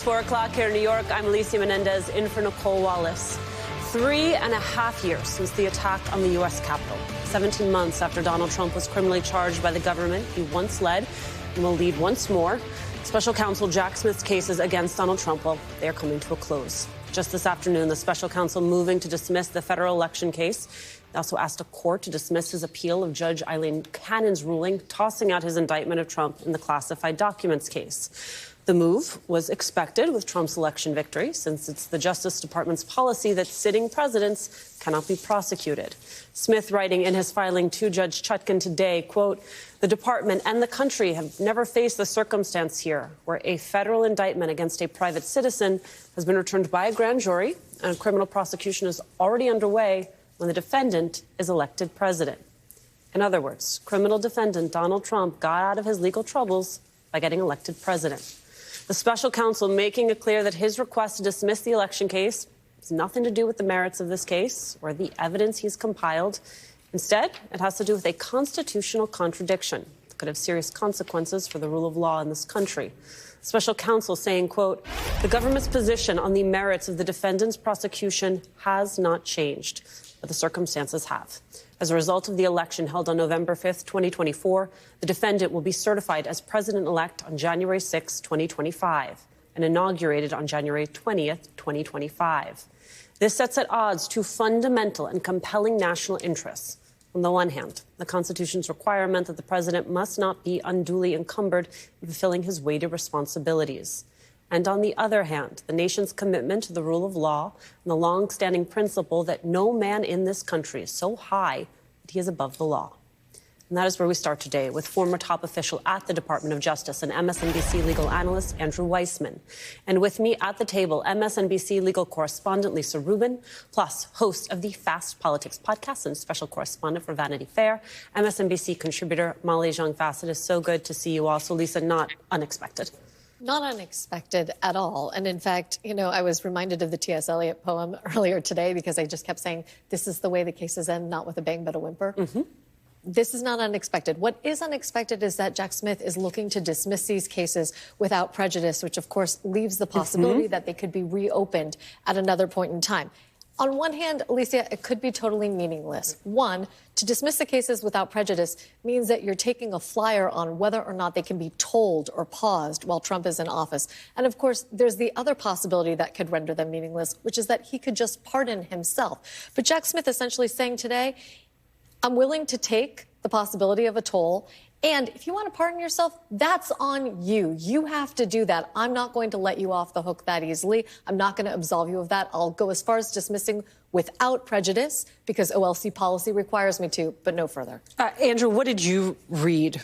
4 o'clock here in New York. I'm Alicia Menendez in for Nicole Wallace. 3.5 years since the attack on the U.S. Capitol. 17 months after Donald Trump was criminally charged by the government he once led and will lead once more. Special counsel Jack Smith's cases against Donald Trump, well, they are coming to a close. Just this afternoon, the special counsel moving to dismiss the federal election case. They also asked a court to dismiss his appeal of Judge Eileen Cannon's ruling, tossing out his indictment of Trump in the classified documents case. The move was expected with Trump's election victory, since it's the Justice Department's policy that sitting presidents cannot be prosecuted. Smith writing in his filing to Judge Chutkan today, quote, "The department and the country have never faced the circumstance here where a federal indictment against a private citizen has been returned by a grand jury and a criminal prosecution is already underway when the defendant is elected president." In other words, criminal defendant Donald Trump got out of his legal troubles by getting elected president. The special counsel making it clear that his request to dismiss the election case has nothing to do with the merits of this case or the evidence he's compiled. Instead, it has to do with a constitutional contradiction that could have serious consequences for the rule of law in this country. Special counsel saying, quote, "The government's position on the merits of the defendant's prosecution has not changed, but the circumstances have. As a result of the election held on November 5th, 2024, the defendant will be certified as president-elect on January 6, 2025, and inaugurated on January 20th, 2025. This sets at odds two fundamental and compelling national interests. On the one hand, the Constitution's requirement that the president must not be unduly encumbered in fulfilling his weighted responsibilities. And on the other hand, the nation's commitment to the rule of law and the long-standing principle that no man in this country is so high that he is above the law." And that is where we start today with former top official at the Department of Justice and MSNBC legal analyst Andrew Weissmann. And with me at the table, MSNBC legal correspondent Lisa Rubin, plus host of the Fast Politics podcast and special correspondent for Vanity Fair, MSNBC contributor Molly Jong-Fast. It is so good to see you all. So, Lisa, not unexpected. Not unexpected at all. And in fact, I was reminded of the T.S. Eliot poem earlier today because I just kept saying, this is the way the cases end, not with a bang but a whimper. Mm-hmm. This is not unexpected. What is unexpected is that Jack Smith is looking to dismiss these cases without prejudice, which of course leaves the possibility that they could be reopened at another point in time. On one hand, Alicia, it could be totally meaningless. One, to dismiss the cases without prejudice means that you're taking a flyer on whether or not they can be tolled or paused while Trump is in office. And of course, there's the other possibility that could render them meaningless, which is that he could just pardon himself. But Jack Smith essentially saying today, I'm willing to take the possibility of a toll. And if you want to pardon yourself, that's on you. You have to do that. I'm not going to let you off the hook that easily. I'm not going to absolve you of that. I'll go as far as dismissing without prejudice because OLC policy requires me to, but no further. Andrew, what did you read